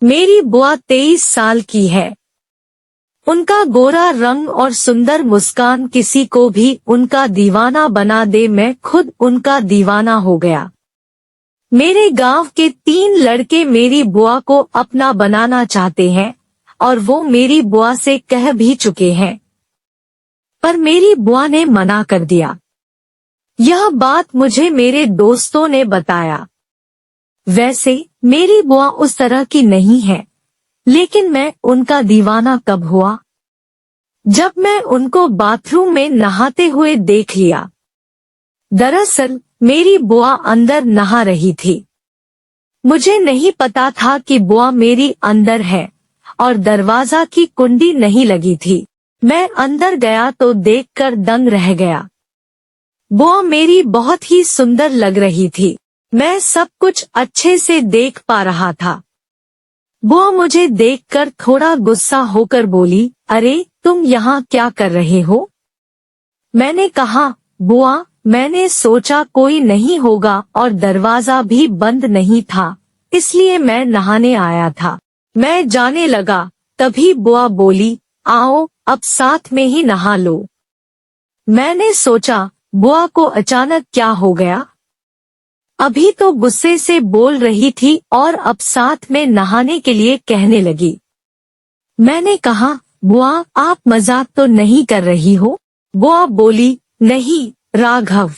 मेरी बुआ 23 साल की है। उनका गोरा रंग और सुंदर मुस्कान किसी को भी उनका दीवाना बना दे। मैं खुद उनका दीवाना हो गया। मेरे गांव के 3 लड़के मेरी बुआ को अपना बनाना चाहते हैं और वो मेरी बुआ से कह भी चुके हैं, पर मेरी बुआ ने मना कर दिया। यह बात मुझे मेरे दोस्तों ने बताया। वैसे मेरी बुआ उस तरह की नहीं है, लेकिन मैं उनका दीवाना कब हुआ? जब मैं उनको बाथरूम में नहाते हुए देख लिया। दरअसल मेरी बुआ अंदर नहा रही थी। मुझे नहीं पता था कि बुआ मेरी अंदर है और दरवाजा की कुंडी नहीं लगी थी। मैं अंदर गया तो देखकर दंग रह गया। बुआ मेरी बहुत ही सुंदर लग रही थी। मैं सब कुछ अच्छे से देख पा रहा था। बुआ मुझे देखकर थोड़ा गुस्सा होकर बोली, अरे तुम यहाँ क्या कर रहे हो? मैंने कहा, बुआ मैंने सोचा कोई नहीं होगा और दरवाजा भी बंद नहीं था, इसलिए मैं नहाने आया था। मैं जाने लगा, तभी बुआ बोली, आओ अब साथ में ही नहा लो। मैंने सोचा बुआ को अचानक क्या हो गया? अभी तो गुस्से से बोल रही थी और अब साथ में नहाने के लिए कहने लगी। मैंने कहा, बुआ आप मजाक तो नहीं कर रही हो? बुआ बोली, नहीं राघव,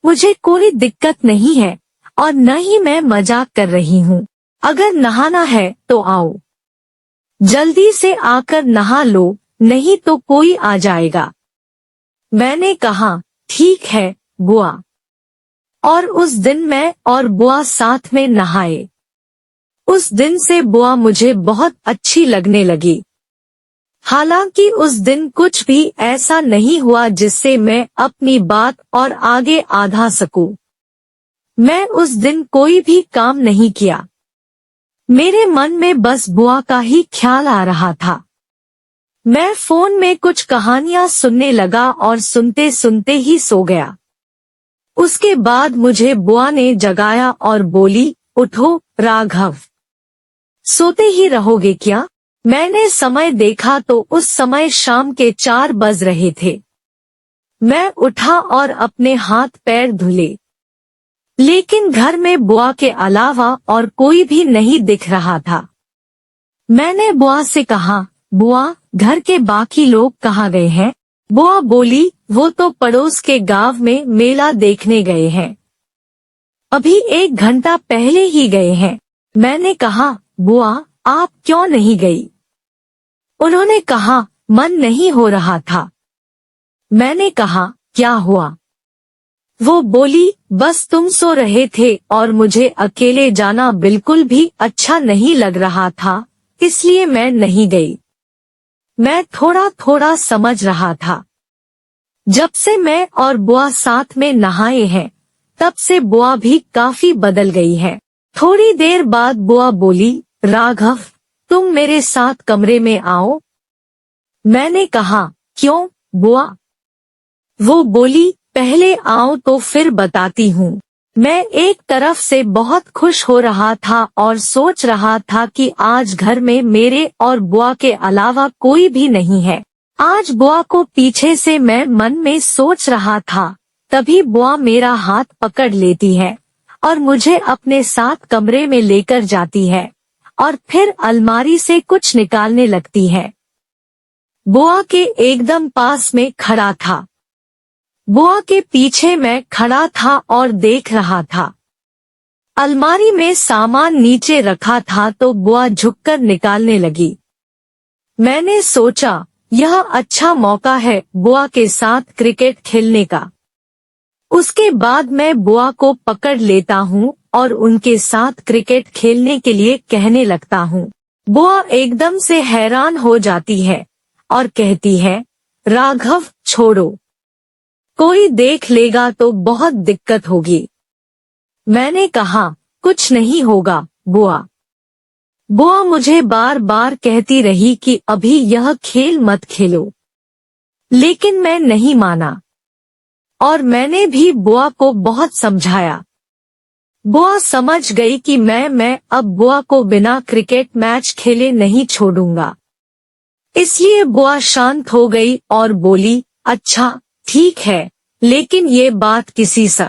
मुझे कोई दिक्कत नहीं है और न ही मैं मजाक कर रही हूँ। अगर नहाना है तो आओ, जल्दी से आकर नहा लो, नहीं तो कोई आ जाएगा। मैंने कहा, ठीक है बुआ। और उस दिन मैं और बुआ साथ में नहाए। उस दिन से बुआ मुझे बहुत अच्छी लगने लगी। हालांकि उस दिन कुछ भी ऐसा नहीं हुआ जिससे मैं अपनी बात और आगे आधा सकूं। मैं उस दिन कोई भी काम नहीं किया। मेरे मन में बस बुआ का ही ख्याल आ रहा था। मैं फोन में कुछ कहानियां सुनने लगा और सुनते सुनते ही सो गया। उसके बाद मुझे बुआ ने जगाया और बोली, उठो राघव, सोते ही रहोगे क्या? मैंने समय देखा तो उस समय शाम के 4 बज रहे थे। मैं उठा और अपने हाथ पैर धुले, लेकिन घर में बुआ के अलावा और कोई भी नहीं दिख रहा था। मैंने बुआ से कहा, बुआ घर के बाकी लोग कहाँ गए हैं? बुआ बोली, वो तो पड़ोस के गांव में मेला देखने गए हैं। अभी 1 घंटा पहले ही गए हैं। मैंने कहा, बुआ आप क्यों नहीं गई? उन्होंने कहा, मन नहीं हो रहा था। मैंने कहा, क्या हुआ? वो बोली, बस तुम सो रहे थे और मुझे अकेले जाना बिल्कुल भी अच्छा नहीं लग रहा था, इसलिए मैं नहीं गई। मैं थोड़ा थोड़ा समझ रहा था। जब से मैं और बुआ साथ में नहाए हैं, तब से बुआ भी काफी बदल गई है। थोड़ी देर बाद बुआ बोली, राघव तुम मेरे साथ कमरे में आओ। मैंने कहा, क्यों बुआ? वो बोली, पहले आओ तो फिर बताती हूँ। मैं एक तरफ से बहुत खुश हो रहा था और सोच रहा था कि आज घर में मेरे और बुआ के अलावा कोई भी नहीं है। आज बुआ को पीछे से मैं मन में सोच रहा था, तभी बुआ मेरा हाथ पकड़ लेती है और मुझे अपने साथ कमरे में लेकर जाती है और फिर अलमारी से कुछ निकालने लगती है। बुआ के एकदम पास में खड़ा था। बुआ के पीछे मैं खड़ा था और देख रहा था। अलमारी में सामान नीचे रखा था तो बुआ झुककर निकालने लगी। मैंने सोचा यह अच्छा मौका है बुआ के साथ क्रिकेट खेलने का। उसके बाद मैं बुआ को पकड़ लेता हूँ और उनके साथ क्रिकेट खेलने के लिए कहने लगता हूँ। बुआ एकदम से हैरान हो जाती है और कहती है, राघव छोड़ो, कोई देख लेगा तो बहुत दिक्कत होगी। मैंने कहा, कुछ नहीं होगा बुआ। बुआ मुझे बार बार कहती रही कि अभी यह खेल मत खेलो, लेकिन मैं नहीं माना और मैंने भी बुआ को बहुत समझाया। बुआ समझ गई कि मैं अब बुआ को बिना क्रिकेट मैच खेले नहीं छोड़ूंगा। इसलिए बुआ शांत हो गई और बोली, अच्छा ठीक है, लेकिन ये बात किसी से